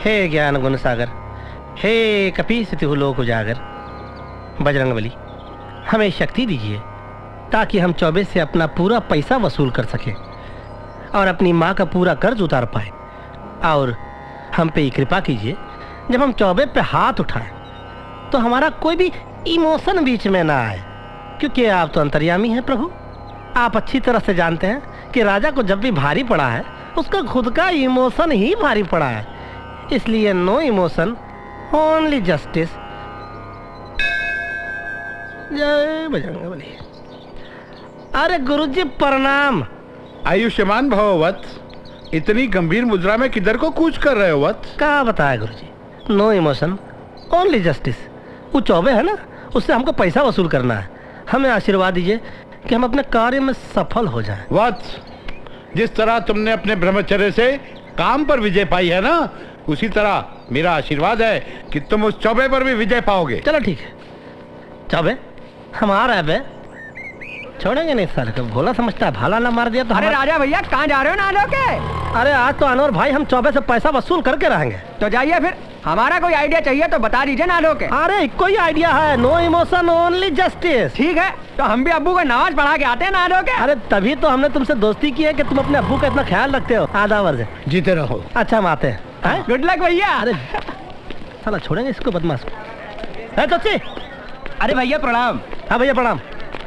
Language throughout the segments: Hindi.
हे ज्ञान गुण सागर, हे कपीसतिहु लोक उजागर, बजरंगबली हमें शक्ति दीजिए ताकि हम चौबे से अपना पूरा पैसा वसूल कर सकें और अपनी माँ का पूरा कर्ज उतार पाए। और हम पे कृपा कीजिए, जब हम चौबे पे हाथ उठाएं तो हमारा कोई भी इमोशन बीच में ना आए, क्योंकि आप तो अंतर्यामी हैं प्रभु। आप अच्छी तरह से जानते हैं कि राजा को जब भी भारी पड़ा है उसका खुद का इमोशन ही भारी पड़ा है। इसलिए नो इमोशन, ओनली जस्टिस। जय बजरंगबली। अरे गुरुजी प्रणाम। आयुष्मान भव वत्स, इतनी गंभीर मुद्रा में किधर को कूच कर रहे हो वत्स? क्या बताया गुरुजी, नो इमोशन ओनली जस्टिस। वो चौबे है ना, उससे हमको पैसा वसूल करना है। हमें आशीर्वाद दीजिए कि हम अपने कार्य में सफल हो जाएं। वत्स, जिस तरह तुमने अपने ब्रह्मचर्य से काम पर विजय पाई है ना, उसी तरह मेरा आशीर्वाद है कि तुम उस चौबे पर भी विजय पाओगे। चलो ठीक है चौबे, हम आ रहे हैं बे। छोड़ेंगे नहीं साले को, भोला समझता है, भाला ना मार दिया तो। अरे राजा भैया कहाँ जा रहे हो नालो के? अरे आज तो अनवर भाई हम चौबे से पैसा वसूल करके रहेंगे। तो जाइए फिर, हमारा कोई आइडिया चाहिए तो बता दीजिए नालो के। अरे कोई आइडिया है, नो इमोशन ओनली जस्टिस। ठीक है, तो हम भी अब्बू को नमाज पढ़ा के आते हैं नालो के। अरे तभी तो हमने तुमसे दोस्ती की है कि तुम अपने अब्बू का इतना ख्याल रखते हो। आधा वर्ष जीते रहो। अच्छा हम आते हैं। गुड लक भैया। अरे साला छोड़ेंगे इसको बदमाश को। तो अरे भैया प्रणाम। हाँ भैया प्रणाम।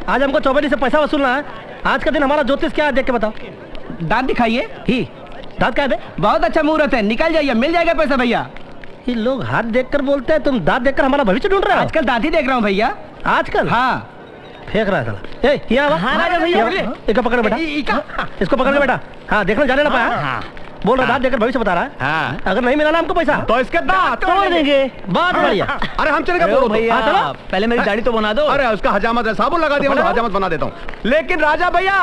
आज हमको चौबेली से पैसा वसूलना है। आज का दिन हमारा ज्योतिष क्या है देख के बताओ। दांत दिखाइए। ही दांत क्या है? बहुत अच्छा मुहूर्त है, निकल जाइए, मिल जाएगा पैसा भैया। ये लोग हाथ देखकर बोलते हैं, तुम दांत देखकर हमारा भविष्य ढूंढ रहे हो। आजकल दांत ही देख रहा हूँ भैया। आजकल? हाँ। फेंक रहा है साला। ए ये आवा। हाँ राजा भैया। इसको पकड़ बेटा, इसको पकड़ बेटा। हाँ देखना जाने ना पाया। बोल रहा दांत देखकर भविष्य बता रहा है। हाँ। अगर नहीं मिला ना हमको पैसा तो इसके दांत तोड़ देंगे। बहुत बढ़िया। अरे हम चलेंगे भैया, पहले मेरी दाढ़ी तो बना दो। अरे उसका हजामत है, साबुन लगा दिया, हजामत बना देता हूँ। लेकिन राजा भैया,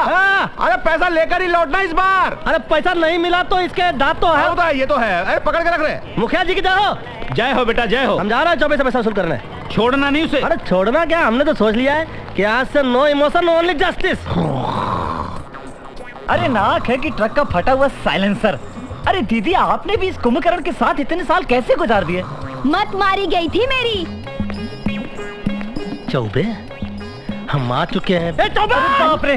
अरे पैसा लेकर ही लौटना इस बार। अरे पैसा नहीं मिला तो इसके दांत तो है। ये तो है। अरे पकड़ के रख रहे। मुखिया जी की जय हो। जय हो बेटा जय हो। हम जा रहे हैं चौबे से पैसा वसूल करने। छोड़ना नहीं उसे। अरे छोड़ना क्या, हमने तो सोच लिया है कि आज से नो इमोशन ओनली जस्टिस। अरे नाक है कि ट्रक का फटा हुआ साइलेंसर। अरे दीदी आपने भी इस कुंभकर्ण के साथ इतने साल कैसे गुजार दिए? मत मारी गई थी मेरी। चौबे हम आ चुके हैं। चौबे! बाप रे,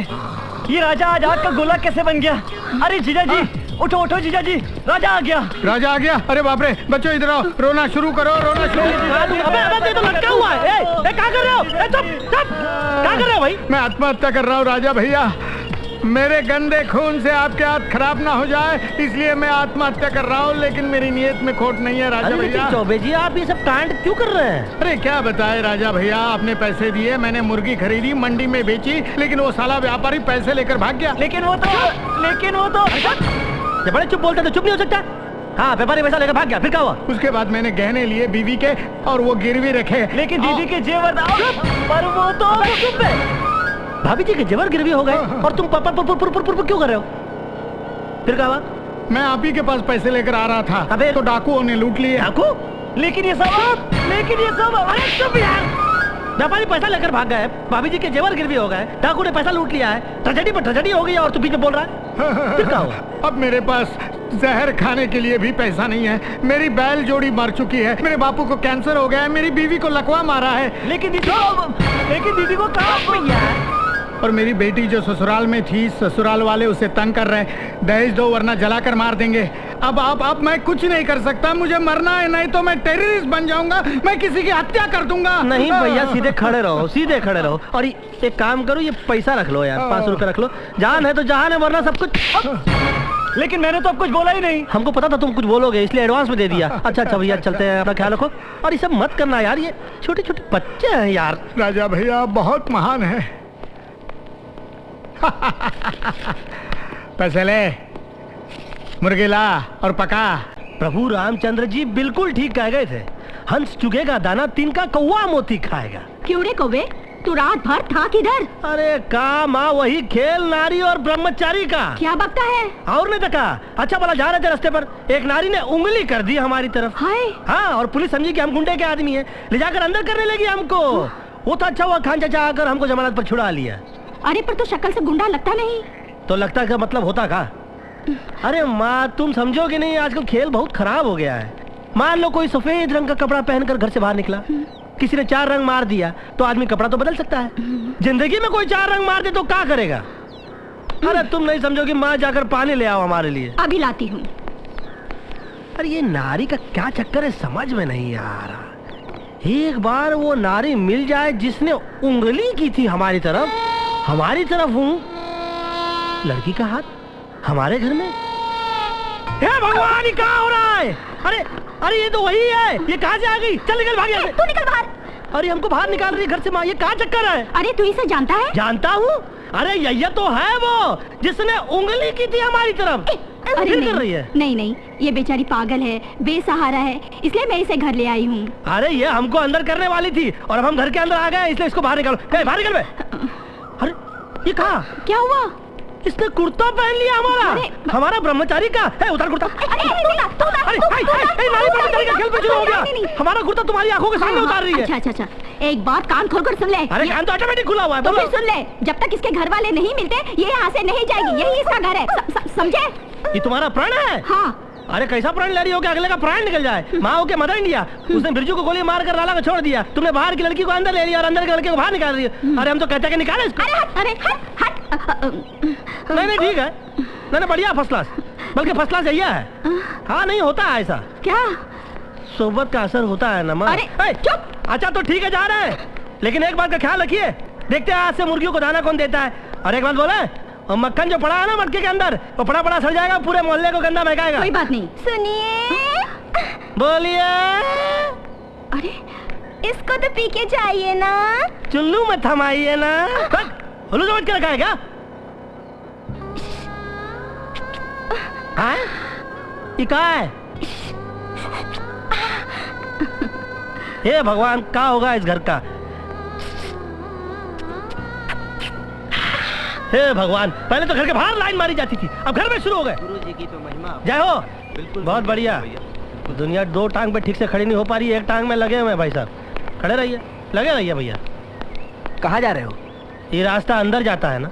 ये राजा आज आग का गोला कैसे बन गया? अरे जीजा जी उठो उठो जीजा जी, राजा आ गया। राजा आ गया? अरे बाप रे, बच्चों इधर आओ, रोना शुरू करो, रोना शुरू। अबे तो लटका हुआ है। क्या कर रहे हो? चुप चुप, क्या कर रहे हो भाई? मैं आत्महत्या कर रहा हूँ राजा भैया। मेरे गंदे खून से आपके हाथ खराब ना हो जाए, इसलिए मैं आत्महत्या कर रहा हूँ। लेकिन मेरी नीयत में खोट नहीं है राजा भैया। चौबे जी आप ये सब कांड क्यों कर रहे हैं? अरे क्या बताए राजा भैया, आपने पैसे दिए, मैंने मुर्गी खरीदी, मंडी में बेची, लेकिन वो साला व्यापारी पैसे लेकर भाग गया। लेकिन वो तो जब बड़े चुप बोलते तो चुप नहीं हो सकता। हाँ व्यापारी पैसा लेकर भाग गया, फिर क्या हुआ? उसके बाद मैंने गहने लिए बीवी के और वो गिरवी रखे। लेकिन दीदी के जेवर पर वो तो चुप है। भाभी जी के जेवर गिरवी हो गए और तुम क्यों कर रहे हो? फिर क्या हुआ? मैं आप ही के पास पैसे लेकर आ रहा था। अबे तो डाकुओं ने लूट लिए। डाकू? लेकिन ये सब अरे चुप यार। व्यापारी पैसा लेकर भाग गए, भाभी जी के जेवर गिरवी हो गए, डाकू ने पैसा लूट लिया है, ट्रेजेडी पर ट्रेजेडी हो गई और तू बीच में बोल रहा है। फिर क्या हुआ? अब मेरे पास जहर खाने के लिए भी पैसा नहीं है। मेरी बैल जोड़ी मर चुकी है, मेरे बापू को कैंसर हो गया है, मेरी बीवी को लकवा मारा है। लेकिन दीदी को कहाँ? और मेरी बेटी जो ससुराल में थी, ससुराल वाले उसे तंग कर रहे हैं, दहेज दो वरना जलाकर मार देंगे। अब मैं कुछ नहीं कर सकता, मुझे मरना है, नहीं तो मैं टेररिस्ट बन जाऊंगा, मैं किसी की हत्या कर दूंगा। नहीं भैया, सीधे खड़े रहो, सीधे खड़े रहो। और एक काम करो, ये पैसा रख लो यार, 500 रुपए रख लो। जान है तो जहान है, वरना सब कुछ। लेकिन मैंने तो अब कुछ बोला ही नहीं। हमको पता था तुम कुछ बोलोगे, इसलिए एडवांस में दे दिया। अच्छा भैया चलते हैं, अपना ख्याल रखो। और ये सब मत करना यार, ये छोटे छोटे बच्चे हैं यार। राजा भैया बहुत महान है। पैसे ले, मुर्गी ला और पका। प्रभु रामचंद्र जी बिल्कुल ठीक कह गए थे। हंस चुगेगा दाना, तिनका कौवा मोती खाएगा। क्यों रे कौवे, तू रात भर था किधर? अरे काम वही खेल नारी और ब्रह्मचारी का। क्या बकता है? और नहीं तका। अच्छा भला जा रहे थे रास्ते पर, एक नारी ने उंगली कर दी हमारी तरफ। हाय। हाँ, और पुलिस समझी कि हम गुंडे के आदमी हैं, ले जाकर अंदर करने लगी हमको। वो तो अच्छा हुआ खान चाचा आकर हमको जमानत पर छुड़ा लिया। अरे पर तो शक्ल से गुंडा लगता नहीं। तो लगता का मतलब होता का? अरे माँ तुम समझोगे नहीं, आजकल खेल बहुत खराब हो गया है। मान लो कोई सफेद रंग का कपड़ा पहनकर घर से बाहर निकला, किसी ने 4 रंग मार दिया, तो आदमी कपड़ा तो बदल सकता है। जिंदगी में कोई 4 रंग मार दे तो क्या करेगा? अरे तुम नहीं समझोगी, माँ जाकर पानी ले आओ हमारे लिए। अभी लाती हूँ। अरे ये नारी का क्या चक्कर है, समझ में नहीं आ रहा। एक बार वो नारी मिल जाए जिसने उंगली की थी हमारी तरफ हूँ, लड़की का हाथ हमारे घर में। हे भगवान, ये क्या हो रहा है? अरे अरे ये तो वही है, ये कहाँ से आ गई? चल निकल, भाग यहाँ से। तू निकल बाहर। अरे हमको बाहर निकाल रही है घर से माँ, ये क्या चक्कर है? अरे तू इसे जानता है? जानता हूँ। अरे यही तो है वो जिसने उंगली की थी हमारी तरफ। अरे फिर नहीं, कर रही है। नहीं, ये बेचारी पागल है, बेसहारा है, इसलिए मैं इसे घर ले आई हूँ। अरे ये हमको अंदर करने वाली थी और अब हम घर के अंदर आ गए, इसलिए इसको बाहर निकालो। बाहर निकल बे। अरे ये कहा? क्या हुआ? इसने कुर्ता पहन लिया हमारा ब्रह्मचारी का है। उतार कुर्ता। अरे नारी ब्रह्मचारी का खेल पे शुरू हो गया। हमारा कुर्ता तुम्हारी आंखों के सामने उतार रही है। अच्छा, एक बात कान खोलकर सुन ले। अरे कान तो ऑटोमेटिक खुला हुआ है। तो फिर सुन ले, जब तक इसके घर वाले नहीं मिलते ये यहाँ से नहीं जाएगी, यही इसका घर है, समझे? ये तुम्हारा प्राण है? हाँ। अरे कैसा प्राण ले रही हो कि अगले का प्राण निकल जाए? माँ हो के मदर इंडिया, उसने बिरजू को गोली मार कर नाला में छोड़ दिया, तुमने बाहर की लड़की को अंदर ले लिया और अंदर के लड़के को बाहर निकाल रही है। अरे हम तो कहते हैं कि निकाले इसको। अरे हट। नहीं ठीक है, नहीं बढ़िया, फर्स्ट क्लास, बल्कि फर्स्ट क्लास यही है। हाँ नहीं होता है ऐसा, क्या सोबत का असर होता है ना माँ। अरे चुप। अच्छा तो ठीक है, जा रहे हैं, लेकिन एक बात का ख्याल रखिए, देखते हैं आज से मुर्गियों को दाना कौन देता है। और एक बात बोले, और मक्खन जो पड़ा है ना मटके के अंदर, वो पड़ा सड़ जाएगा, पूरे मोहल्ले को गंदा महकाएगा। कोई बात नहीं। सुनिए। बोलिए। अरे इसको तो पी के जाइए ना। चुल्लू में थमाइए ना। हुलू समझ के रखा है क्या? हाँ? ये क्या है? हे भगवान, क्या होगा इस घर का? हे भगवान, पहले तो घर के बाहर लाइन मारी जाती थी, अब घर में शुरू हो गए। गुरुजी की तो महिमा। जय हो। बिल्कुल बहुत बढ़िया। दुनिया 2 टांग पे ठीक से खड़ी नहीं हो पा रही, एक टांग में लगे हुए हैं भाई साहब। खड़े रहिए, लगे रहिए भैया। कहाँ जा रहे हो? ये रास्ता अंदर जाता है ना,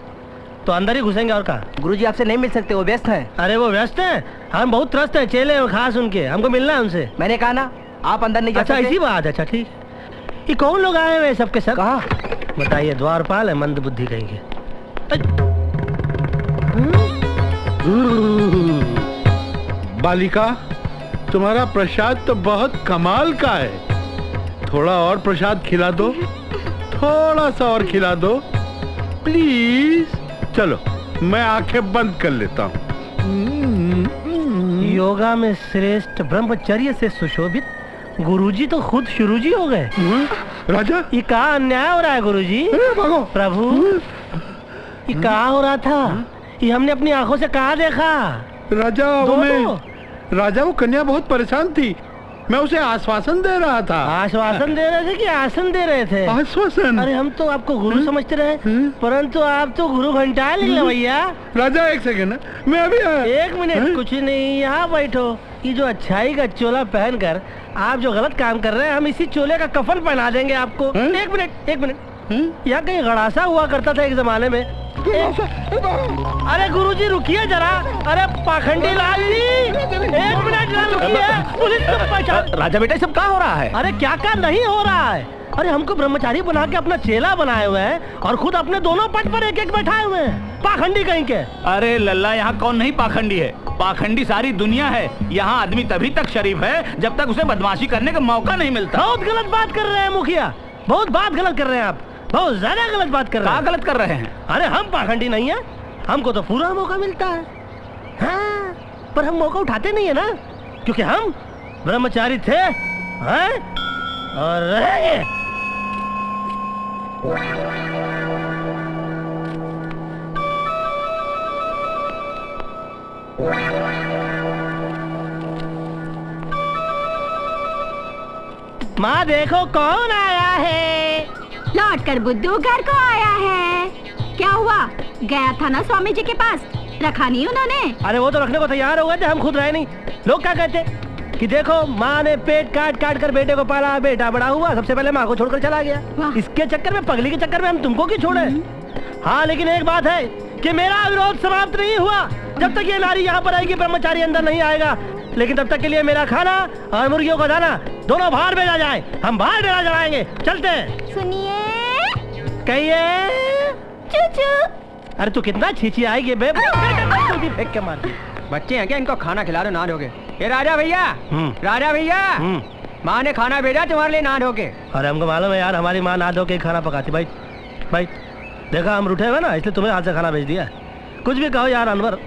तो अंदर ही घुसेंगे और कहाँ। गुरुजी आपसे नहीं मिल सकते, वो व्यस्त हैं। अरे वो व्यस्त हैं, हम बहुत त्रस्त हैं, चेले हैं खास उनके, हमको मिलना है उनसे। मैंने कहा ना, आप अंदर नहीं जा अच्छा सकते। इसी बात। अच्छा ठीक। ये कौन लोग आए हुए सबके सब? कहाँ? बताइए। द्वारपाल है, मंद बुद्धि कहेंगे। बालिका, तुम्हारा प्रसाद तो बहुत कमाल का है, थोड़ा और प्रसाद खिला दो, थोड़ा सा और खिला दो प्लीज। चलो मैं आंखें बंद कर लेता हूँ। योगा में श्रेष्ठ, ब्रह्मचर्य से सुशोभित गुरुजी तो खुद शुरूजी हो गए। राजा, ये क्या अन्याय हो रहा है गुरुजी? भागो। प्रभु, ये क्या हो रहा था? ये हमने अपनी आंखों से कहाँ देखा? राजा वो कन्या बहुत परेशान थी, मैं उसे आश्वासन दे रहा था। आश्वासन दे रहे थे कि आसन दे रहे थे? आश्वासन। अरे हम तो आपको गुरु समझते रहे, परंतु आप तो गुरु घंटा निकले भैया। राजा एक सेकंड, मैं अभी आया। 1 मिनट। कुछ नहीं, यहाँ बैठो। ये जो अच्छाई का चोला पहनकर आप जो गलत काम कर रहे हैं, हम इसी चोले का कफन पहना देंगे आपको। 1 मिनट। यहाँ कहीं गड़ासा हुआ करता था एक जमाने में। अरे गुरुजी रुकिए जरा। अरे पाखंडी लाल जी, 1 मिनट रुकिए। पुलिस को पहचान। राजा बेटा, सब क्या हो रहा है? अरे क्या नहीं हो रहा है? अरे हमको ब्रह्मचारी बना के अपना चेला बनाए हुए हैं और खुद अपने दोनों पट पर एक बैठाए हुए हैं। पाखंडी कहीं के। अरे लल्ला, यहाँ कौन नहीं पाखंडी है? पाखंडी सारी दुनिया है। यहाँ आदमी तभी तक शरीफ है जब तक उसे बदमाशी करने का मौका नहीं मिलता। बहुत गलत बात कर रहे हैं मुखिया, बहुत बात गलत कर रहे हैं आप, बहुत ज्यादा गलत बात कर रहे हैं। गलत कर रहे हैं? अरे हम पाखंडी नहीं है, हमको तो पूरा मौका मिलता है। हाँ, पर हम मौका उठाते नहीं है ना, क्योंकि हम ब्रह्मचारी थे, हाँ? और रहेंगे। माँ देखो कौन आया है। लौट कर बुद्धू घर को आया है। क्या हुआ? गया था ना स्वामी जी के पास, रखा नहीं उन्होंने? अरे वो तो रखने को तैयार हो गए थे, हम खुद रहे नहीं। लोग क्या कहते कि देखो माँ ने पेट काट काट कर बेटे को पाला, बेटा बड़ा हुआ, सबसे पहले माँ को छोड़कर चला गया। इसके चक्कर में, पगली के चक्कर में हम तुमको क्यों छोड़े? हाँ लेकिन एक बात है कि मेरा विरोध समाप्त नहीं हुआ जब तक ये नारी यहाँ पर आएगी, ब्रह्मचारी अंदर नहीं आएगा। लेकिन तब तक के लिए मेरा खाना और मुर्गियों का दाना दोनों बाहर भेजा जाए। हम बाहर भेजा जलाएंगे। चलते हैं। सुनिए। कहिए। चूचू। अरे तू कितना छीछी आएगी बे। फेंक के मार। बच्चे हैं क्या, इनको खाना खिला दो नहा धो के। ये राजा भैया, राजा भैया, माँ ने खाना भेजा तुम्हारे लिए नहा धो के। अरे हमको मालूम है यार, हमारी माँ नहा धो के खाना पकाती। भाई भाई देखा हम रूठे हुए ना, इसलिए तुम्हें हाथ से खाना भेज दिया। कुछ भी कहो यार अनवर,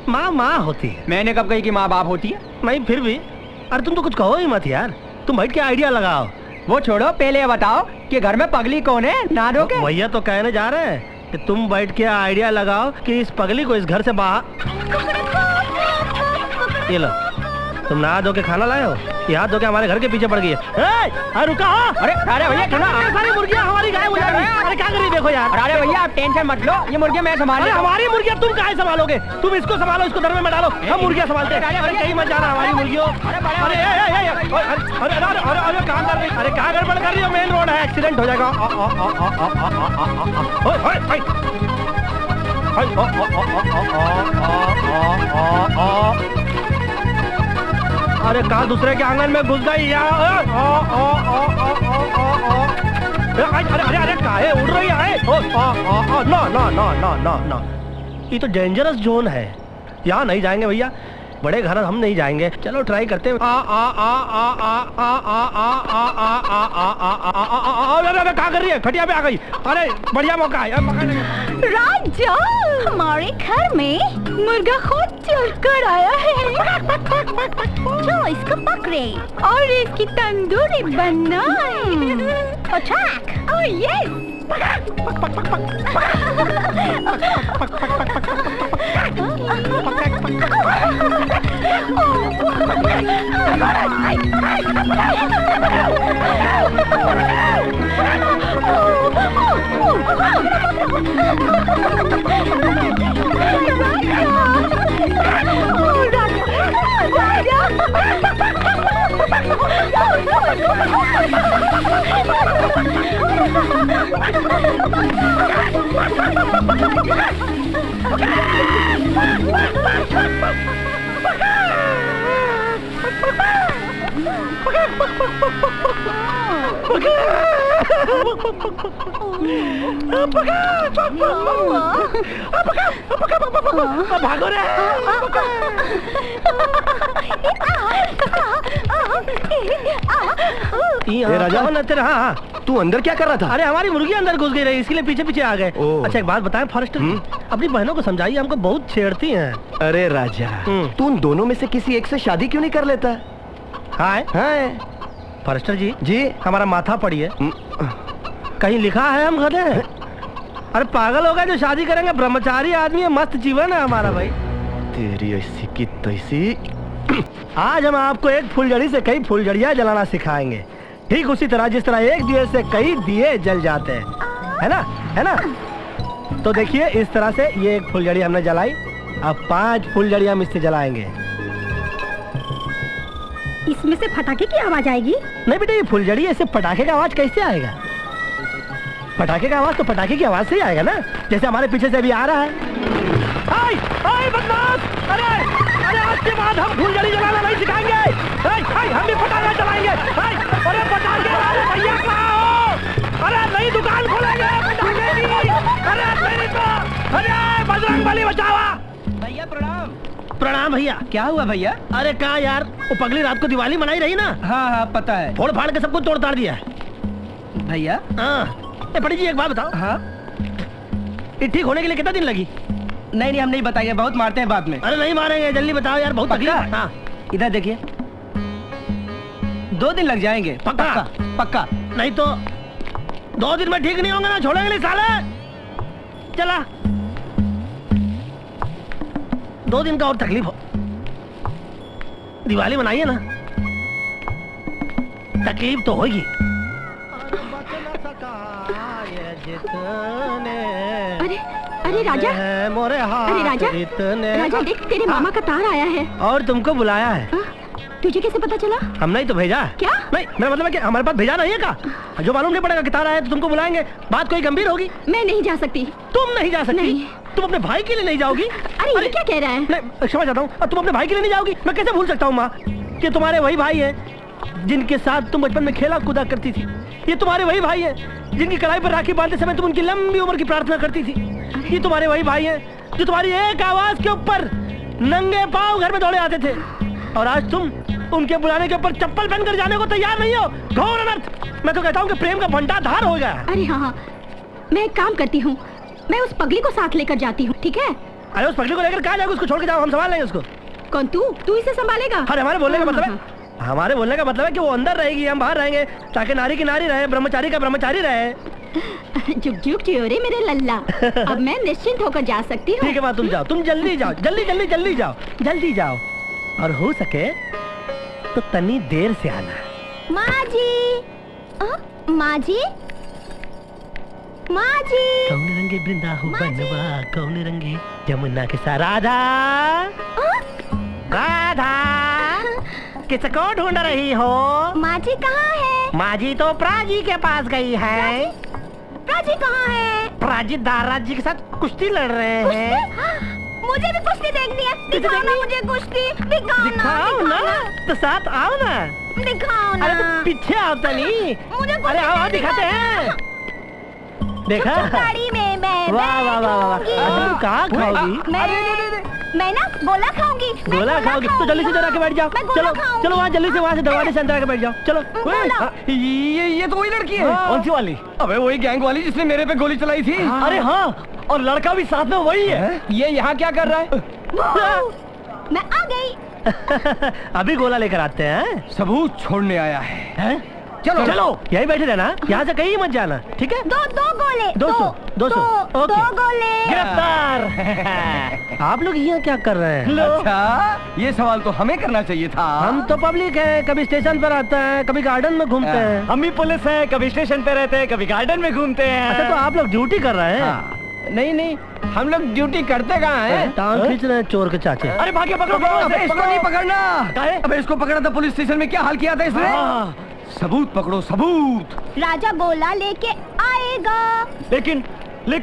माँ माँ होती है। मैंने कब कही कि माँ बाप होती है? नहीं फिर भी, अरे तुम तो कुछ कहो ही मत यार, तुम बैठ के आइडिया लगाओ। वो छोड़ो, पहले ये बताओ कि घर में पगली कौन है नहा धो के? भैया तो कहने जा रहे हैं कि तुम बैठ के आइडिया लगाओ कि इस पगली को इस घर से बाहर। ये लो, तुम नहा धो के खाना लाए हो, ये हाथ धो के हमारे घर के पीछे पड़ गई है। अरे रुका हो। अरे राजा भैया सुनो, सारी मुर्गियां हमारी गायब हो जाएंगी। अरे क्या कर रही देखो यार। राजा भैया आप टेंशन मत लो, ये मुर्गियां मैं संभाल। अरे हमारी मुर्गियां तुम काहे संभालोगे? तुम इसको संभालो, इसको दरमे में डालो, हम मुर्गियां संभालते हैं। अरे कहीं मत जाना हमारी मुर्गियों। अरे अरे कहाँ गड़बड़ कर रही हो? मेन रोड है, एक्सीडेंट हो जाएगा। अरे कहाँ दूसरे के आंगन में घुस गई यार। अरे अरे अरे काहे उड़ रही है? No no no no no no, ये तो डेंजरस जोन है, यहाँ नहीं जाएंगे भैया। बड़े घर हम नहीं जाएंगे। चलो ट्राई करते हैं। क्या कर रही है? खटिया पे आ गई। अरे बढ़िया मौका है। राजा, हमारे घर में मुर्गा खुद चढ़कर आया है। जो इसको पकड़े और इसकी तंदूरी बनाए। अटैक! Oh yes! भागो रे। राजा तेरा। हाँ, तू अंदर क्या कर रहा था? अरे हमारी मुर्गी अंदर घुस गई रही, इसके लिए पीछे पीछे आ गए। अच्छा एक बात बताएं फॉरेस्टर, अपनी बहनों को समझाइए, हमको बहुत छेड़ती हैं। अरे राजा, तू उन दोनों में से किसी एक से शादी क्यों नहीं कर लेता? हाँ फॉरेस्टर जी, हमारा माथा पड़ी है, कहीं लिखा है हम गधे हैं? अरे पागल हो गए जो शादी करेंगे? ब्रह्मचारी आदमी है, मस्त जीवन है हमारा भाई। तेरी ऐसी की तैसी। आज हम आपको एक फुलझड़ी से कई फुलझड़ियाँ जलाना सिखाएंगे, ठीक उसी तरह जिस तरह एक दिए से कई दिए जल जाते हैं, है ना? है ना? तो देखिए इस तरह से ये एक फुलझड़ी हमने जलाई, अब 5 फुलझड़ियाँ हम इससे जलाएंगे। इसमें से पटाखे की आवाज आएगी? नहीं बेटा, ये फुलझड़ी है, इससे पटाखे का आवाज कैसे आएगा? पटाखे का आवाज तो पटाखे की आवाज से ही आएगा ना, जैसे हमारे पीछे से भी आ रहा है। आय, आय बदमाश! अरे अरे आज के बाद हम फुलझड़ी जलाना नहीं सिखाएंगे। हम भी पटाखा चलाएंगे। अरे पटाखे वाले भैया कहाँ हो? अरे नई दुकान खोलेंगे पटाखे की। अरे मेरी तो, अरे बजरंगबली बचावा। भैया प्रणाम। प्रणाम भैया। क्या हुआ भैया? अरे कहाँ यार, वो पगली रात को दिवाली मनाई रही ना। हाँ पता है। फोड़ फाड़ के सब कुछ तोड़ ताड़ दिया है भैया। हाँ बड़ी जी एक बात बताओ। हाँ ये ठीक होने के लिए कितना दिन लगी? नहीं हम नहीं बताएंगे, बहुत मारते हैं बाद में। अरे नहीं मारेंगे, जल्दी बताओ यार, बहुत तकलीफ। हाँ इधर देखिए, 2 दिन लग जाएंगे। पक्का? पक्का। नहीं तो 2 दिन में ठीक नहीं होंगे ना, छोड़ेंगे नहीं साले। चला 2 दिन का और तकलीफ हो, दिवाली मनाइए ना, तकलीफ तो होगी। अरे राजा, अरे राजा, राजा देख तेरे मामा का तार आया है। और तुमको बुलाया है। तुझे कैसे पता चला? हमने ही तो भेजा। क्या? नहीं, मेरा मतलब है कि हमारे पास भेजा नहीं है का? जो मालूम नहीं पड़ेगा कि तारा है तो तुमको बुलाएंगे, बात कोई गंभीर होगी। मैं नहीं जा सकती। तुम नहीं जा सकती? नहीं। तुम अपने भाई के लिए नहीं जाओगी? अरे ये क्या कह रहा है? नहीं, क्षमा चाहता हूँ। तुम अपने भाई के लिए नहीं जाओगी? मैं कैसे भूल सकता हूँ माँ कि तुम्हारे वही भाई है जिनके साथ तुम बचपन में खेला कूदा करती थी। ये तुम्हारे वही भाई है जिनकी कलाई पर राखी बांधते समय तुम उनकी लंबी उम्र की प्रार्थना करती थी। ये तुम्हारे वही भाई है जो तुम्हारी एक आवाज के ऊपर नंगे पांव घर में दौड़े आते थे, और आज तुम उनके बुलाने के ऊपर चप्पल पहनकर जाने को तैयार नहीं हो। घोर अनर्थ। मैं तो कहता हूँ कि प्रेम का भंडाधार हो गया। अरे हाँ, मैं एक काम करती हूँ, मैं उस पगली को साथ लेकर जाती हूँ, ठीक है? अरे उस पगली को लेकर कहाँ जाओगे? उसको छोड़ के जाओ, हम संभाल लेंगे उसको। कौन? तू इसे संभालेगा? अरे हमारे बोलने का मतलब है हमारे बोलने का मतलब है कि वो अंदर रहेगी, हम बाहर रहेंगे, ताकि नारी की नारी रहे, ब्रह्मचारी का ब्रह्मचारी रहे। जुग जुग जियोरे मेरे लल्ला। अब मैं निश्चिंत होकर जा सकती हूँ। ठीक है, बात तुम जाओ, तुम जल्दी जाओ, जल्दी जाओ, जल्दी जाओ, और हो सके तो तनी देर से आना। माँ जी, माँ जी, माँ जी। कौन रंगे वृंदावन, कौन रंगे यमुना के साथ। राधा, राधा, किसको ढूंढ रही हो? माँ जी कहाँ है? माँ जी तो प्राजी के पास गई है। प्राजी कहाँ है? प्राजी दाराज जी के साथ कुश्ती लड़ रहे हैं। मुझे भी कुश्ती देखनी है। दिखाओ ना मुझे कुश्ती, दिखाओ ना, तो साथ आओ ना। दिखाओ ना। अरे तो पीछे आओ तनी। अरे आओ दिखाते हैं। देखा? गाड़ी में मैं वाह वाह वाह वाह। तुम कहाँ खाओगी? मैं ना गोला खाऊंगी। गोला खाओगी तो जल्दी से इधर आके बैठ जाओ। चलो चलो, वहाँ जल्दी से, वहाँ से दरवाजे से अंदर आके बैठ जाओ। चलो। ये तो वही लड़की है। कौन सी वाली? अबे वही गैंग वाली जिसने मेरे पे गोली चलाई थी। अरे हाँ, और लड़का भी साथ में वही है। ये यहाँ क्या कर रहा है? मैं आ गई। अभी गोला लेकर आते हैं। सबूत छोड़ने आया है। चलो चलो, यही बैठे रहना, यहाँ से कहीं मत जाना, ठीक है? दो गोले। 200 दो गोले। गिरफ्तार। आप लोग यहाँ क्या कर रहे हैं? अच्छा, ये सवाल तो हमें करना चाहिए था। हम तो पब्लिक है, कभी स्टेशन पर आते हैं, कभी गार्डन में घूमते हैं। हम भी पुलिस है, कभी स्टेशन पे रहते हैं, कभी गार्डन में घूमते हैं। अच्छा, तो आप लोग ड्यूटी कर रहे हैं? नहीं, हम लोग ड्यूटी करते कहाँ हैं? टांग खींच रहे हैं चोर के चाचे। अरे भागे, पकड़ो। अबे इसको नहीं पकड़ना। अबे इसको पकड़ा था, पुलिस स्टेशन में क्या हाल किया था इसने? सबूत पकड़ो, सबूत। राजा गोला लेके आएगा। लेकिन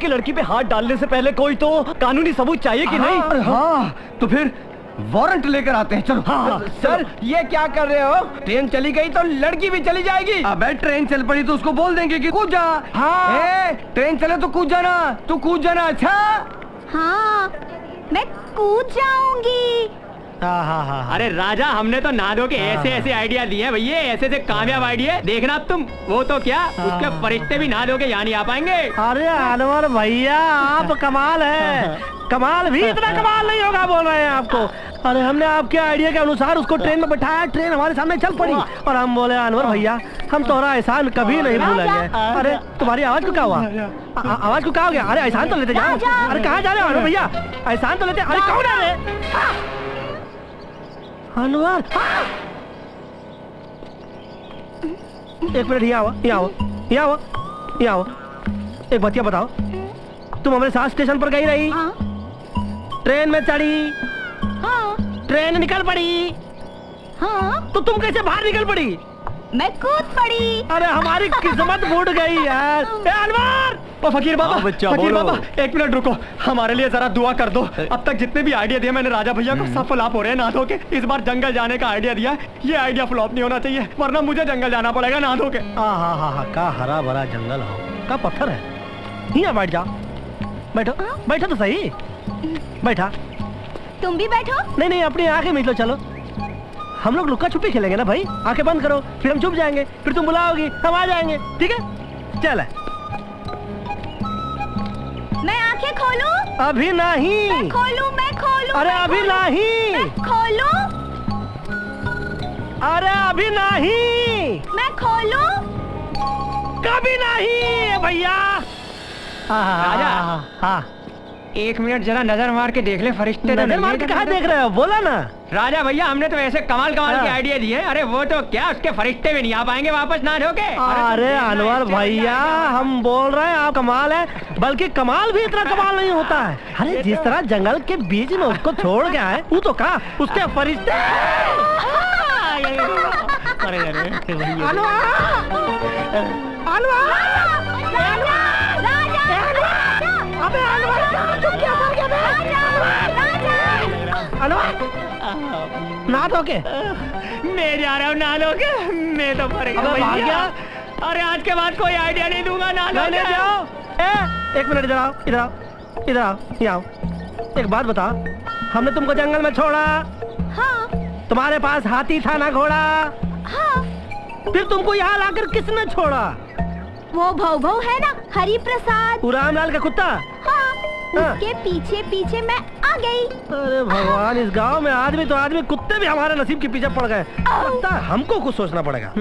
लड़की पे हाथ डालने से पहले कोई तो कानूनी सबूत चाहिए कि नहीं? हाँ, तो फिर वारंट लेकर आते हैं। चलो। हाँ, सर, ये क्या कर रहे हो? ट्रेन चली गई तो लड़की भी चली जाएगी। अबे ट्रेन चल पड़ी तो उसको बोल देंगे कि कूद जा। हाँ। ट्रेन चले तो कूद जाना, तू कूद जाना। अच्छा हाँ, मैं कूद जाऊंगी। अरे राजा, हमने तो नादो के ऐसे आइडिया दिए भैया, ऐसे कामयाब आइडिया। देखना तुम, वो तो क्या, उसके फरिश्ते भी नादो के यहाँ नहीं आ पाएंगे। अरे अनवर भैया, आप कमाल है। कमाल भी इतना कमाल नहीं होगा बोल रहे हैं आपको। अरे हमने आपके आइडिया के अनुसार उसको ट्रेन में बैठाया, ट्रेन हमारे सामने चल पड़ी, और हम बोले अनवर भैया, हम तुम्हारा एहसान कभी नहीं भूलेंगे। अरे तुम्हारी आवाज को क्या हुआ? आवाज को क्या हो गया? अरे एहसान तो लेते जाओ। अरे कहाँ जा रहे हो अनवर भैया? एहसान तो लेते। अरे कौन है? अनवर, एक मिनट, यहाँ आओ। एक बात बताओ, तुम हमारे साथ स्टेशन पर गई रही? हाँ। ट्रेन में चढ़ी? हाँ। ट्रेन निकल पड़ी? हाँ। तो तुम कैसे बाहर निकल पड़ी? मैं कूद पड़ी। अरे हमारी किस्मत फूट गई यार। अनवर! फकीर बाबा, फकीर बाबा, एक मिनट रुको, हमारे लिए जरा दुआ कर दो। अब तक जितने भी आइडिया दिए मैंने राजा भैया को, सब फ्लॉप हो रहे हैं ना धो के। इस बार जंगल जाने का आइडिया दिया, ये आइडिया फ्लॉप नहीं होना चाहिए, वरना मुझे जंगल जाना पड़ेगा ना धो के। हाँ, का हरा भरा जंगल हो, का पत्थर है। यहाँ बैठ जाओ। बैठो तो सही। बैठा। तुम भी बैठो। नहीं, अपनी आंखें मीच लो। चलो, हम लोग लुक्का छुपी खेलेंगे ना भाई। आंखें बंद करो, फिर हम छुप जाएंगे, फिर तुम बुलाओगी, हम आ जाएंगे, ठीक है? चल। मैं आंखें खोलूं? अभी नहीं। मैं खोलूं? अरे अभी नहीं। खोलूं? अरे अभी नहीं। मैं खोलूं? कभी नहीं भैया। राजा, हाँ, एक मिनट जरा नजर मार के देख ले, फरिश्ते नजर मार के कहाँ देख रहे हो? बोला ना। राजा भैया, हमने तो ऐसे कमाल के आइडिया दिए। अरे वो तो क्या, उसके फरिश्ते भी नहीं आ पाएंगे वापस ना धोके। अरे अनवर भैया, हम बोल रहे हैं आप कमाल है, बल्कि कमाल भी इतना कमाल नहीं होता है। अरे जिस तरह जंगल के बीच में उसको छोड़ के आए, वो तो कहा उसके फरिश्ते अरे अरे भैया ना धो के मैं जा रहा हूँ ना लोगे, मैं तो मर गया। अरे आज के बाद कोई आइडिया नहीं दूंगा ना लोगे। जाओ। एक मिनट इधर आओ, इधर आओ, इधर आओ, यहाँ आओ। एक बात बता, हमने तुमको जंगल में छोड़ा। हाँ। तुम्हारे पास हाथी था ना घोड़ा? हाँ। फिर तुमको यहाँ लाकर किसने छोड़ा? वो भव है ना, हरि प्रसाद, रामलाल का कुत्ता। हाँ। उसके पीछे पीछे मैं आ गई। अरे भगवान, इस गांव में आदमी तो आदमी, कुत्ते भी हमारे नसीब के पीछे पड़ गए। लगता है हमको कुछ सोचना पड़ेगा।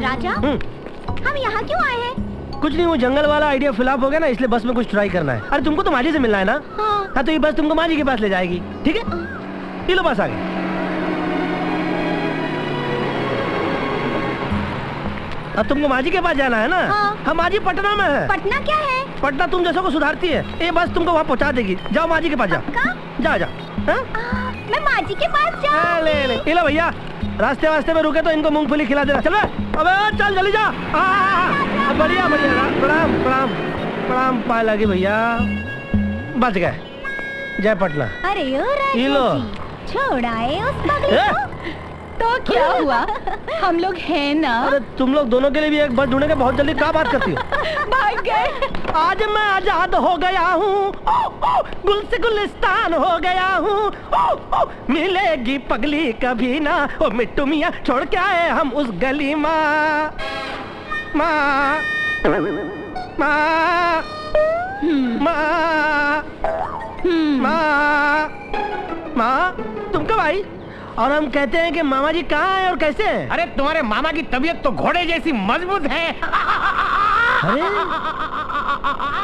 राजा, हम यहाँ क्यों आए हैं? कुछ नहीं, वो जंगल वाला आइडिया फ्लॉप हो गया ना, इसलिए बस में कुछ ट्राई करना है। अरे तुमको तो माजी से मिलना है ना? हाँ, तो ये बस तुमको माजी के पास ले जाएगी, ठीक है? ये लो बस आ गए। अब तुमको माजी के पास जाना है ना? हाँ। हम माजी पटना में है। पटना क्या है? पटना तुम जैसों को सुधारती है। ये बस तुमको वहाँ पहुँचा देगी। जाओ माजी के पास जाओ। जाओ जाओ। मैं माजी के पास जाऊँ? ले ले, ये लो भैया, रास्ते वास्ते में रुके तो इनको मूंगफली खिला देना। चलो अबे चल जल्दी जा। बढ़िया बढ़िया, प्रणाम प्रणाम प्रणाम। पाए लगी भैया, बच गए। जय पटना। अरे ओ राजा ये लो। जी, छोड़ाए उस पगली को। तो क्या हुआ, हम लोग हैं ना? अरे तुम लोग दोनों के लिए भी एक बस ढूंढेंगे, बहुत जल्दी क्या बात करती हो? भाग गए। आज मैं आजाद हो गया हूँ, गुल से गुलिस्तान हो गया हूँ। मिलेगी पगली कभी ना, ओ मिट्टू मियाँ छोड़ के आए हम उस गली। माँ माँ माँ माँ माँ माँ, तुम कब आई? और हम कहते हैं कि मामा जी कहाँ हैं और कैसे हैं? अरे तुम्हारे मामा की तबीयत तो घोड़े जैसी मजबूत है।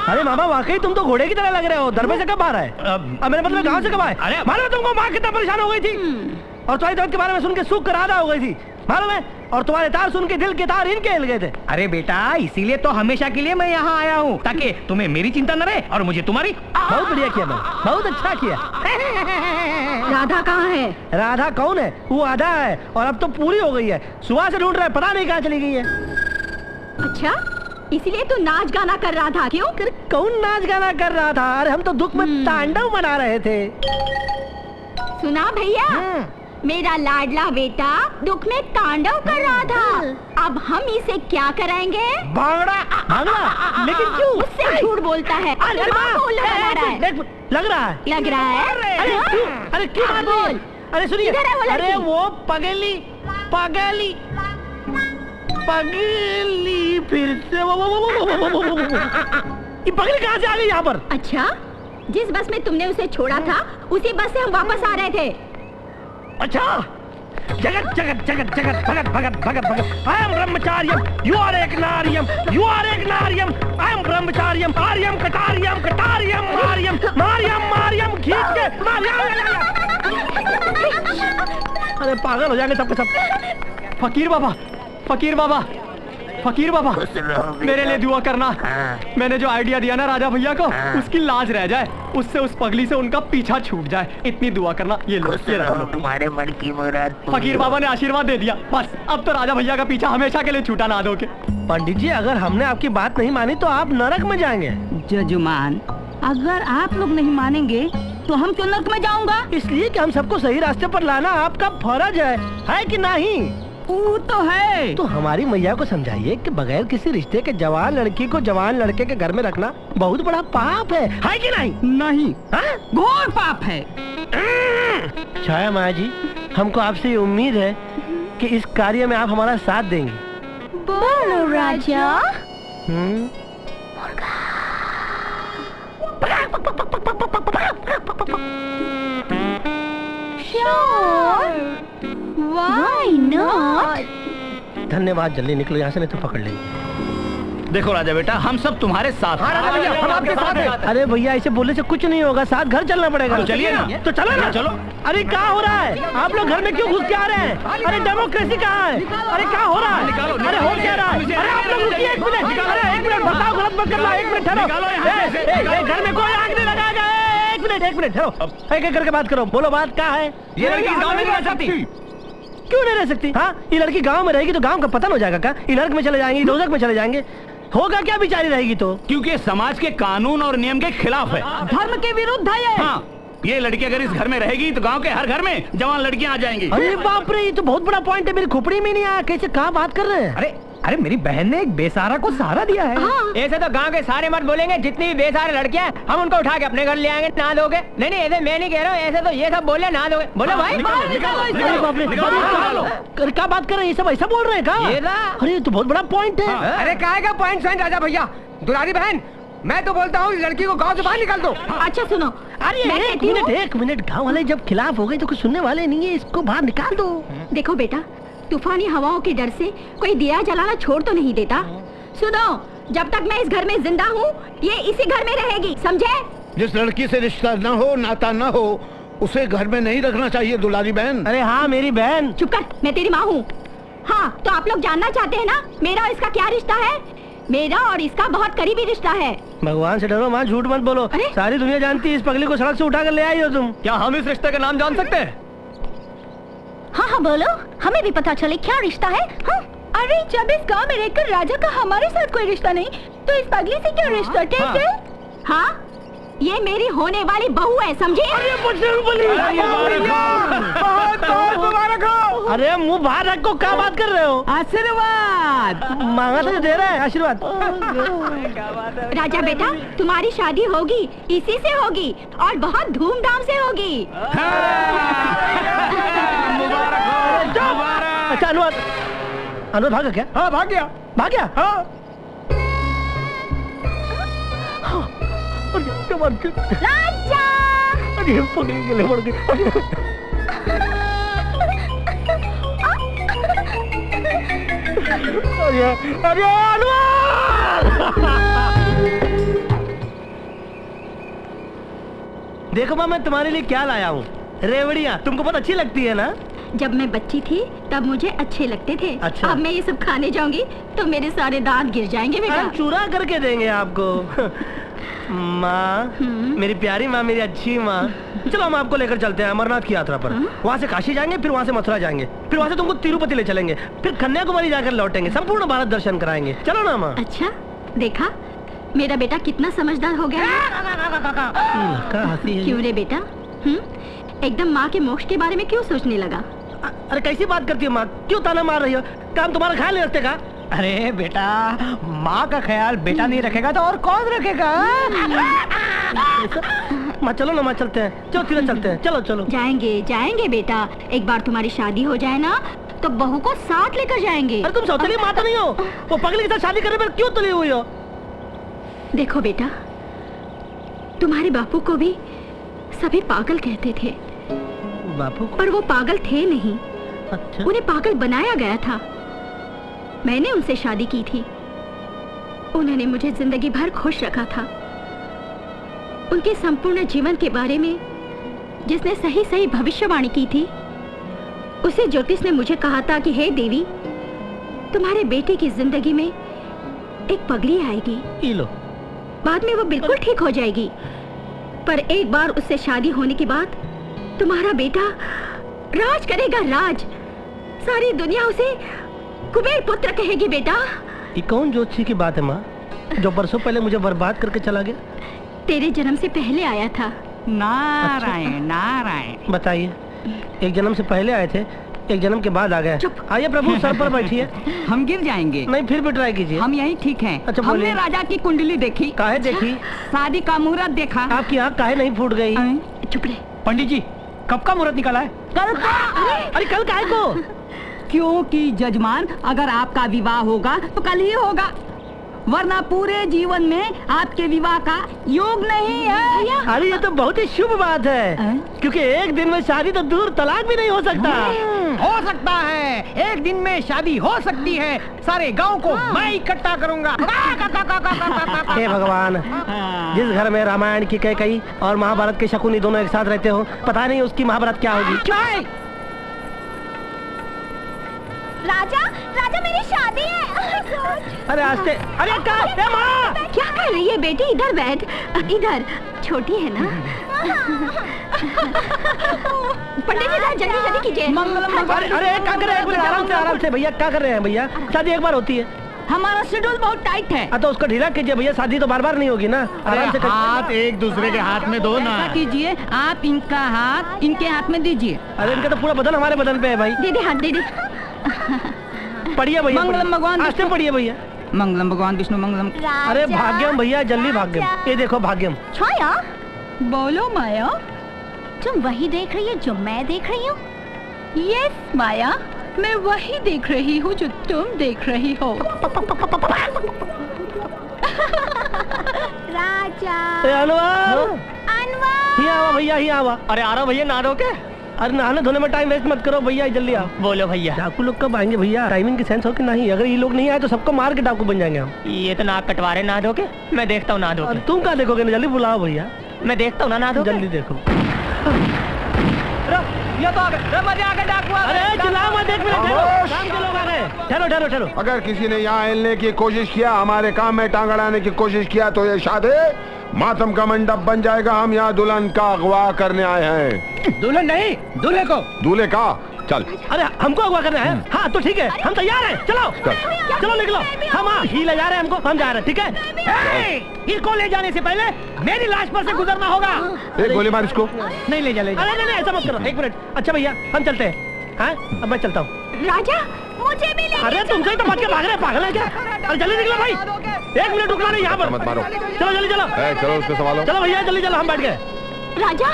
अरे मामा, वाकई तुम तो घोड़े की तरह लग रहे हो। दरबे से कब आ रहा है? अब मेरे मतलब गांव से कब आए? अरे मालूम तुमको माँ कितना परेशान हो गई थी, और तुम्हारी दर्द के बारे में सुन के सूख कर आधा हो गई थी, मालूम है? और तुम्हारे तार सुन के दिल के तार इनके हिल गए थे। अरे बेटा, इसीलिए तो हमेशा के लिए मैं यहाँ आया हूँ, ताकि तुम्हें मेरी चिंता न रहे और मुझे तुम्हारी। बहुत बढ़िया किया मैंने, बहुत अच्छा किया। राधा कहाँ है? राधा कौन है? वो आधा है और अब तो पूरी हो गई है। सुबह से ढूंढ रहा है, पता नहीं कहाँ चली गई है। अच्छा, इसीलिए तू नाच गाना कर रहा था? क्यों? कौन नाच गाना कर रहा था? अरे हम तो दुख में तांडव मना रहे थे। सुना भैया, मेरा लाडला बेटा दुख में तांडव कर रहा था। अब हम इसे क्या कराएंगे? भांगड़ा। भांगड़ा? लेकिन क्यों? उससे झूठ बोलता है। अरे बोल रहा है। लग रहा है, लग रहा है। अरे क्यों बात बोल? अरे सुनिए, अरे वो पगली पगली पगली फिर से ये पगली कहाँ से आ गई यहाँ पर? अच्छा, जिस बस में तुमने उसे छोड़ा था उसी बस से हम वापस आ रहे थे। अच्छा, जगत जगत जगत जगत भगत भगत भगत भगत। आई एम ब्रह्मचार्यम, यू आर एक नारियम, यू आर एक नारियम। आई एम ब्रह्मचार्यम, आर्यम कटारियम कटारियम मारियम मारियम मारियम खींच के मारियम। अरे पागल हो जाएंगे सबके सब। फकीर बाबा, फकीर बाबा, फकीर बाबा, मेरे लिए दुआ करना। मैंने जो आइडिया दिया ना राजा भैया को, उसकी लाज रह जाए, उससे उस पगली से उनका पीछा छूट जाए, इतनी दुआ करना। ये लो, ये रख लो। तुम्हारे मन की मुराद। फकीर बाबा ने आशीर्वाद दे दिया, बस अब तो राजा भैया का पीछा हमेशा के लिए छूटा ना दोगे। पंडित जी, अगर हमने आपकी बात नहीं मानी तो आप नरक में जाएंगे। जजमान, अगर आप लोग नहीं मानेंगे तो हम क्यों नरक में जाऊंगा? इसलिए कि हम सबको सही रास्ते पर लाना आपका फर्ज है कि नहीं? वो तो है। तो हमारी मैया को समझाइए कि बगैर किसी रिश्ते के जवान लड़की को जवान लड़के के घर में रखना बहुत बड़ा पाप है कि नहीं? नहीं, घोर पाप है। छाया माया जी, हमको आपसे ये उम्मीद है कि इस कार्य में आप हमारा साथ देंगी। बोलो राजा। Why not? धन्यवाद, जल्दी निकलो यहाँ से नहीं तो पकड़ लेंगे। देखो राजा बेटा, हम सब तुम्हारे साथ हैं। हम आपके साथ हैं। अरे भैया, ऐसे बोलने से कुछ नहीं होगा, साथ घर चलना पड़ेगा। तो चलिए ना। तो चलो ना। चलो। अरे क्या हो रहा है? आप लोग घर में क्यों घुस के आ रहे हैं? अरे डेमोक्रेसी कहाँ है? अरे क्या हो रहा है? अरे हो क्या रहा है? अरे आप लोग रुकिए एक मिनट। अरे एक मिनट, बताओ, गलत मत करना। एक मिनट ठहरो। घर में कोई आग नहीं लगाएगा। एक मिनट ठहरो, एक एक करके बात करो। बोलो, बात क्या है? ये लड़की गाँव में नहीं रह सकती। क्यों नहीं रह सकती? हाँ, ये लड़की गांव में रहेगी तो गांव का पतन हो जाएगा क्या? ये नर्क में चले जाएंगे, दोजख में चले जाएंगे, होगा क्या बेचारी रहेगी तो? क्योंकि ये समाज के कानून और नियम के खिलाफ है, धर्म के विरुद्ध है ये। हाँ, ये लड़की अगर इस घर में रहेगी तो गांव के हर घर में जवान लड़कियां आ जाएंगी। अरे बाप रे, ये तो बहुत बड़ा पॉइंट है, मेरी खोपड़ी में नहीं आया। कैसे कहाँ बात कर रहे हैं? अरे अरे मेरी बहन ने एक बेसहारा को सहारा दिया है। हाँ। ऐसे तो गांव के सारे मर्द बोलेंगे जितनी भी बेसहारा लड़कियां हैं हम उनको उठा के अपने घर ले आएंगे, नहा दोगे। नहीं नहीं, ऐसे मैं नहीं कह रहा हूँ, ऐसे तो ये सब बोले नहा दोगे। बोलो भाई अरे क्या बात कर रहे हैं? ये सब ऐसा बोल रहे हैं क्या? अरे ये तो बहुत बड़ा पॉइंट है। अरे काय का पॉइंट साइन राजा भैया, दुलारी बहन, मैं तो बोलता हूँ लड़की को गाँव से बाहर निकाल दो। अच्छा सुनो, अरे मैं एक मिनट, गाँव वाले जब खिलाफ हो गए तो कुछ सुनने वाले नहीं है, इसको बाहर निकाल दो। देखो बेटा, तूफानी हवाओं के डर से कोई दिया जलाना छोड़ तो नहीं देता। सुनो, जब तक मैं इस घर में जिंदा हूँ ये इसी घर में रहेगी, समझे? जिस लड़की से रिश्ता न हो, नाता न हो, उसे घर में नहीं रखना चाहिए दुलारी बहन। अरे हाँ मेरी बहन। चुप कर, मैं तेरी माँ हूँ। हाँ तो आप लोग जानना चाहते हैं ना मेरा और इसका क्या रिश्ता है? मेरा और इसका बहुत करीबी रिश्ता है। भगवान से डरो माँ, झूठ मत बोलो। सारी दुनिया जानती है इस पगली को सड़क से उठा कर ले आई हो तुम। क्या हम इस रिश्ते का नाम जान सकते हैं? हाँ हाँ बोलो, हमें भी पता चले क्या रिश्ता है। हाँ? अरे जब इस गांव में रहकर राजा का हमारे साथ कोई रिश्ता नहीं तो इस पगली से क्या रिश्ता? टेके? हाँ, ये मेरी होने वाली बहू है, समझे? अरे मुंह बाहर रखो, क्या बात कर रहे हो? आशीर्वाद मांगा तो दे रहा है आशीर्वाद। राजा बेटा, तुम्हारी शादी होगी, इसी से होगी और बहुत धूमधाम से होगी। अच्छा अनुवाद भागा क्या? हाँ भाग गया। भाग गया? हाँ। राजा! अरे पगली के लिए पड़ गई। अरे देखो माँ, मैं तुम्हारे लिए क्या लाया हूँ। रेवड़ियाँ तुमको बहुत अच्छी लगती है ना? जब मैं बच्ची थी तब मुझे अच्छे लगते थे। अच्छा। अब मैं ये सब खाने जाऊंगी तो मेरे सारे दांत गिर जाएंगे बेटा। हम चूरा करके देंगे आपको। माँ, मेरी प्यारी माँ, मेरी अच्छी माँ, चलो हम आपको लेकर चलते हैं अमरनाथ की यात्रा पर। वहाँ से काशी जाएंगे, फिर वहाँ से मथुरा जाएंगे, फिर वहाँ से तुमको तिरुपति ले चलेंगे, फिर कन्याकुमारी जाकर लौटेंगे, संपूर्ण भारत दर्शन कराएंगे। चलो ना माँ। अच्छा, देखा मेरा बेटा कितना समझदार हो गया है। क्यों रे बेटा? एकदम माँ के मोक्ष के बारे में क्यों सोचने लगा? अरे कैसी बात करती है माँ, क्यों ताना मार रही हो? काम तुम्हारा ख्याल नहीं रखते का? अरे बेटा, माँ का ख्याल बेटा नहीं रखेगा तो और कौन रखेगा? माँ चलो ना माँ, चलते हैं, चलो तीरथ चलते हैं, चलो चलो। जाएंगे बेटा, एक बार तुम्हारी शादी हो जाए ना तो बहू को साथ लेकर जाएंगे। अरे तुम सौतेली माँ तो नहीं हो, वो पगली के साथ शादी करने पर क्यों तुली हुई हो? देखो बेटा, तुम्हारे बापू को भी सभी पागल कहते थे। बापू? पर वो पागल थे नहीं। अच्छा। उन्हें पागल बनाया गया था। मैंने उनसे शादी की थी। उन्होंने मुझे जिंदगी भर खुश रखा था। उनके संपूर्ण जीवन के बारे में जिसने सही सही भविष्यवाणी की थी, उसे ज्योतिष ने मुझे कहा था कि हे देवी, तुम्हारे बेटे की जिंदगी में एक पगली आएगी। लो। बाद में वो बिल्कुल ठीक हो जाएगी, पर एक बार उससे शादी होने के बाद तुम्हारा बेटा राज करेगा, राज। सारी दुनिया उसे कुबेर पुत्र कहेगी बेटा। ये कौन ज्योतिषी की बात है माँ, जो बरसों पहले मुझे बर्बाद करके चला गया? तेरे जन्म से पहले आया था। नारायण नारायण। बताइए, एक जन्म से पहले आए थे, एक जन्म के बाद आ गए। आइए प्रभु, सर पर बैठिए। हम गिर जाएंगे। नहीं, फिर भी ट्राई कीजिए। हम यही ठीक हैं। अच्छा, हमने राजा की कुंडली देखी। काहे देखी? शादी का मुहूर्त देखा। आपकी आँख काहे नहीं फूट गई? चुप रहे। पंडित जी, कब का मुहूर्त निकाला है? कल का। अरे कल काहे को? क्योंकि जजमान, अगर आपका विवाह होगा तो कल ही होगा, वरना पूरे जीवन में आपके विवाह का योग नहीं है। अरे ये तो बहुत ही शुभ बात है, क्योंकि एक दिन में शादी तो दूर, तलाक भी नहीं हो सकता। हो सकता है, एक दिन में शादी हो सकती है। सारे गांव को मैं इकट्ठा करूंगा। हे भगवान, जिस घर में रामायण की कैकेयी और महाभारत के शकुनी दोनों एक साथ रहते हो, पता नहीं उसकी महाभारत क्या होगी। राजा, राजा मेरी मेरी शादी है। अरे आस्ते, अरे माँ क्या कर रही है बेटी? इधर बैठ, इधर। छोटी है ना? पंडित जी जल्दी जल्दी कीजिए। अरे क्या कर रहे हैं? आराम से भैया, क्या कर रहे हैं भैया? शादी एक बार होती है, हमारा शेड्यूल बहुत टाइट है। तो उसको ढीला कीजिए भैया, शादी तो बार बार नहीं होगी ना। आराम से हाथ एक दूसरे के हाथ में दो ना। कीजिए, आप इनका हाथ इनके हाथ में दीजिए। अरे इनका तो पूरा बदन हमारे बदन पे है भाई। दीदी हाथ दीदी। पढ़िए भैया, मंगलम भगवान आस्ते पढ़िए भैया। मंगलम भगवान विष्णु मंगलम। अरे भाग्यम भैया, जल्दी भाग्यम। ये देखो भाग्यम। छाया, बोलो माया। तुम वही देख रही हो जो मैं देख रही हूँ? यस माया, मैं वही देख रही हूँ जो तुम देख रही हो। राजा। अनवर, अनवर। यहाँ आवा भैया, यहाँ आवा। अरे आ रहा भैया, नहा धो के। अरे नहाने धोने में टाइम वेस्ट मत करो भैया, जल्दी आओ। बोलो भैया। डाकू लोग कब आएंगे भैया? टाइमिंग की सेंस हो कि नहीं? अगर ये लोग नहीं आए तो सबको मार के डाकू बन जाएंगे हम। ये तो नाक कटवा रहे नहा धो के। मैं देखता हूँ नहा धो के। तुम क्या देखोगे? जल्दी बुलाओ भैया। मैं देखता हूँ ना नहा धो के। जल्दी देखो। ये तो आ गए, मजे आ गए डाकू। अरे चिल्लाओ मत, एक मिनट ठहरो। ठहरो। अगर किसी ने यहाँ हिलने की कोशिश किया, हमारे काम में टांग अड़ाने की कोशिश किया, तो ये शादी मातम का मंडप बन जाएगा। हम यहाँ दुल्हन का अगवा करने आए हैं। दुल्हन नहीं, दूल्हे को। दूल्हे का? चल। अरे हमको अगवा करना है? हाँ तो ठीक है, हम तैयार हैं। चलो निकलो। हम ही ले जा रहे हैं, हमको हम जा रहे हैं, ठीक है? इसको ले जाने से पहले मेरी लाश पर से गुजरना होगा। एक गोली मार इसको। नहीं ले जा। अरे नहीं ऐसा मत करो, एक मिनट। अच्छा भैया हम चलते हैं। हाँ अब मैं चलता हूँ। राजा मुझे भी ले। अरे तुमसे ही तो बच के भाग रहे हैं, पागल है क्या? अरे जल्दी निकलो भाई, एक मिनट रुकना नहीं यहाँ पर। मत मारो। चलो जल्दी चलो। चलो उसको संभालो। चलो भैया जल्दी चलो, हम बैठ गए। राजा,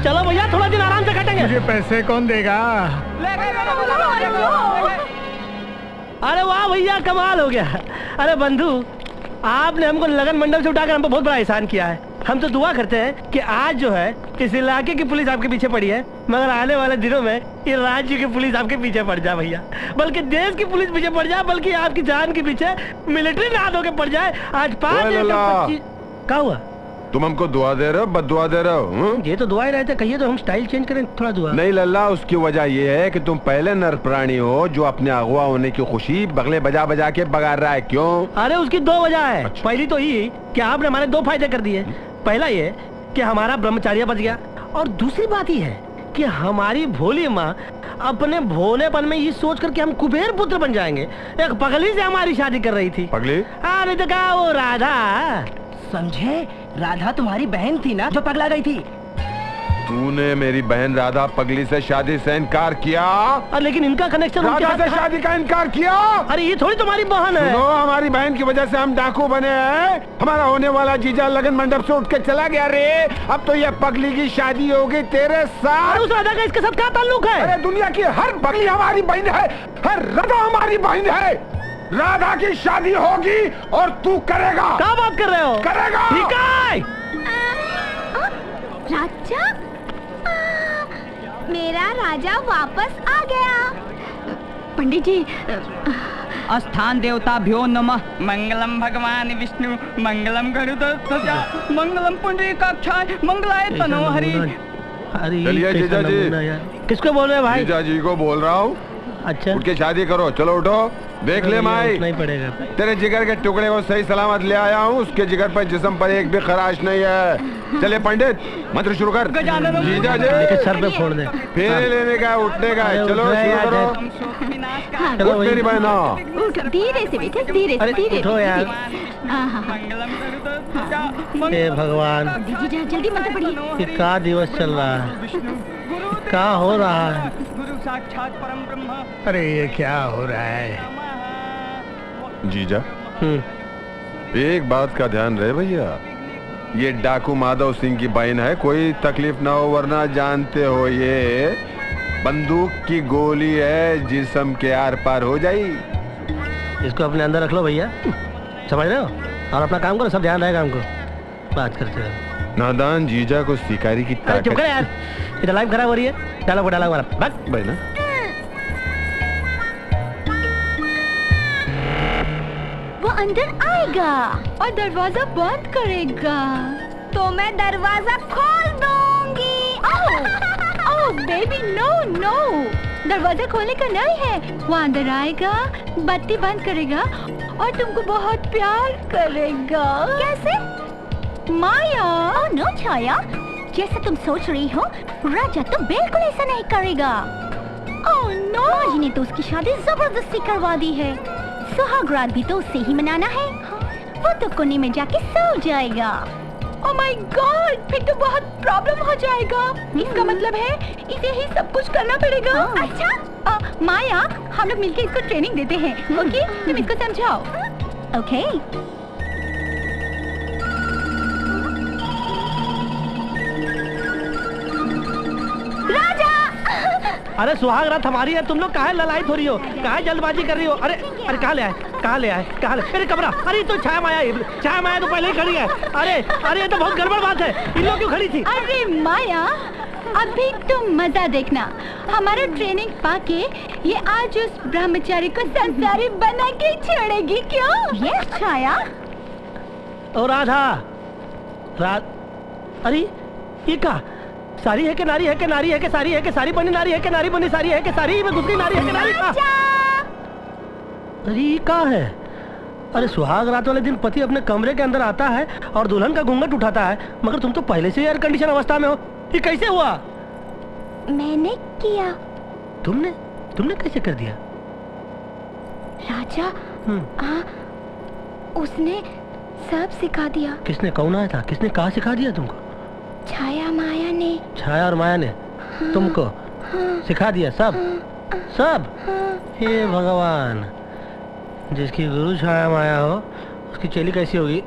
चलो भैया, थोड़ा दिन आराम से कटेंगे। मुझे पैसे कौन देगा? अरे वाह भैया, कमाल हो गया। अरे बंधु, आपने हमको लगन मंडप से उठाकर हमको बहुत बड़ा एहसान किया है। हम तो दुआ करते हैं कि आज जो है इस इलाके की पुलिस आपके पीछे पड़ी है, मगर आने वाले दिनों में ये राज्य की पुलिस आपके पीछे पड़ जाए भैया, बल्कि देश की पुलिस पीछे पड़ जाए, बल्कि आपकी जान के पीछे मिलिट्री ना होके पड़ जाए। आज 5 क्या हुआ? तुम हमको दुआ दे रहे हो, बददुआ दे रहे हो? ये तो दुआ ही रहते, कहिए तो हम स्टाइल चेंज करें थोड़ा। दुआ नहीं लल्ला, उसकी वजह ये है कि तुम पहले नर प्राणी हो जो अपने अगवा होने की खुशी बगले बजा बजा के बगा रहा है। क्यों? अरे उसकी दो वजह है। अच्छा। पहली तो ये कि आपने हमारे दो फायदे कर दिए। पहला ये कि हमारा ब्रह्मचार्य बच गया, और दूसरी बात ये है कि हमारी भोली माँ अपने भोलेपन में ये सोच कर कि हम कुबेर पुत्र बन जाएंगे, एक पगली से हमारी शादी कर रही थी। पगली? अरे तो क्या वो राधा? समझे, राधा तुम्हारी बहन थी ना जो पगला गई थी। तूने मेरी बहन राधा पगली से शादी से इनकार किया? लेकिन इनका कनेक्शन राधा से शादी का इनकार किया? अरे ये थोड़ी तुम्हारी बहन है। सुनो, हमारी बहन की वजह से हम डाकू बने हैं। हमारा होने वाला जीजा लगन मंडप से उठ के चला गया रे। अब तो ये पगली की शादी होगी तेरे साथ। उस राधा का इसके साथ क्या ताल्लुक है? अरे दुनिया की हर पगली हमारी बहन है, हर राधा हमारी बहन है। राधा की शादी होगी और तू करेगा। क्या बात कर रहे हो? करेगा। ठीक है। राजा, मेरा राजा वापस आ गया। पंडित जी, स्थान देवता भ्यो नमः। मंगलम भगवान विष्णु, मंगलम गरुड़ध्वजा, मंगलम पुंडरीकाक्षाय, मंगलाय तनोहरि। चलिए जीजा जी। किसको बोल रहे हैं भाई? जीजा जी को बोल रहा हूँ। अच्छा, उठ के शादी करो। चलो उठो। देख ले माई, नहीं पड़ेगा। तेरे जिगर के टुकड़े को सही सलामत ले आया हूँ। उसके जिगर पर जिस्म पर एक भी खराश नहीं है। चले पंडित, मंत्र शुरू कर। जीजा जी सर पे फोड़ दे। फेरे लेने का, उठने का है। चलो शुरू करो। चलो मेरी बहना, धीरे से बेटे, धीरे से, धीरे उठो यार। हे भगवान, जी जल्दी मंत्र पढ़िए। ये क्या दिवस चल रहा है? क्या हो रहा है? साक्षात परम ब्रह्म। अरे ये क्या हो रहा है? जीजा एक बात का ध्यान रहे भैया, ये डाकू माधव सिंह की बहन है, कोई तकलीफ ना हो, वरना जानते हो ये बंदूक की गोली है, जिस्म के आर पार हो जाए। इसको अपने अंदर रख लो भैया, समझ रहे हो? और अपना काम करो, सब ध्यान रहेगा हमको। बात करते हो नादान जीजा को शिकारी की ताकत। चुप कर यार, इधर लाइफ खराब हो रही है। डालो हमारा बस भाई ना। वो अंदर आएगा और दरवाजा बंद करेगा, तो मैं दरवाजा खोल दूंगी। बेबी नो नो, दरवाजा खोलने का नहीं है। वो अंदर आएगा, बत्ती बंद करेगा और तुमको बहुत प्यार करेगा। कैसे? माया। ओह नो छाया, जैसा तुम सोच रही हो राजा तो बिल्कुल ऐसा नहीं करेगा। ओह नो, राज ने तो उसकी शादी जबरदस्ती करवा दी है। सुहागरात भी तो उससे ही मनाना है। वो तो कोने में जाके सो जाएगा। ओह माय गॉड, फिर तो बहुत प्रॉब्लम हो जाएगा। इसका मतलब है इसे ही सब कुछ करना पड़ेगा। अच्छा माया, हम लोग मिलकर इसको ट्रेनिंग देते हैं। ओके, तुम इसको समझाओ। ओके। राजा! अरे सुहाग रात हमारी है, तुम लोग काहे ललायत हो रही हो, काहे जल्दबाजी कर रही हो? अरे अरे कहाँ ले आए, कहाँ ले आए, कहाँ ले? अरे कमरा, अरे तो छाया माया तो पहले ही खड़ी है। अरे अरे ये तो बहुत गड़बड़ बात है, इन लोग क्यों खड़ी थी? अरे माया, अभी तुम मजा देखना। हमारा ट्रेनिंग पाके ये आज उस ब्रह्मचारी को संसारी बना के छोड़ेगी। क्यों? यस छाया। और राधा अरे ये क्या? सारी है कि नारी है कि नारी है कि सारी है कि सारी बनी नारी है कि नारी बनी सारी है कि सारी में घुस गई नारी है कि नारी का? अरे ये क्या है? अरे सुहाग रात वाले दिन पति अपने कमरे के अंदर आता है और दुल्हन का घूंघट उठाता है, मगर तुम तो पहले से एयर कंडीशन अवस्था में हो। ये कैसे हुआ? मैंने किया। तुमने कैसे कर दिया? राजा उसने सब सिखा दिया। किसने? कौन आया था? किसने कहा सिखा दिया तुमको? छाया माया ने। छाया और माया ने तुमको सिखा दिया सब? सब? हे भगवान, जिसकी गुरु छाया माया हो उसकी चेली कैसी होगी?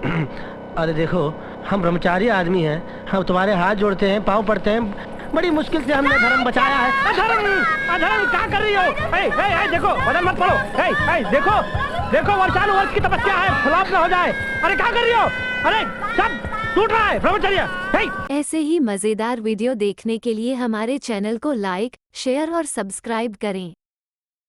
अरे देखो, हम ब्रह्मचारी आदमी हैं, हम तुम्हारे हाथ जोड़ते हैं, पाँव पड़ते हैं, बड़ी मुश्किल से हमने धर्म बचाया है। अधर्म क्या कर रही हो? देखो, बदल मत पड़ो। देखो वर्षानु वर्ष की तपस्या है, खिलाफ ना हो जाए। अरे क्या कर रही हो? अरे सब टूट रहा है ब्रह्मचर्य। ऐसे ही मजेदार वीडियो देखने के लिए हमारे चैनल को लाइक, शेयर और सब्सक्राइब करें।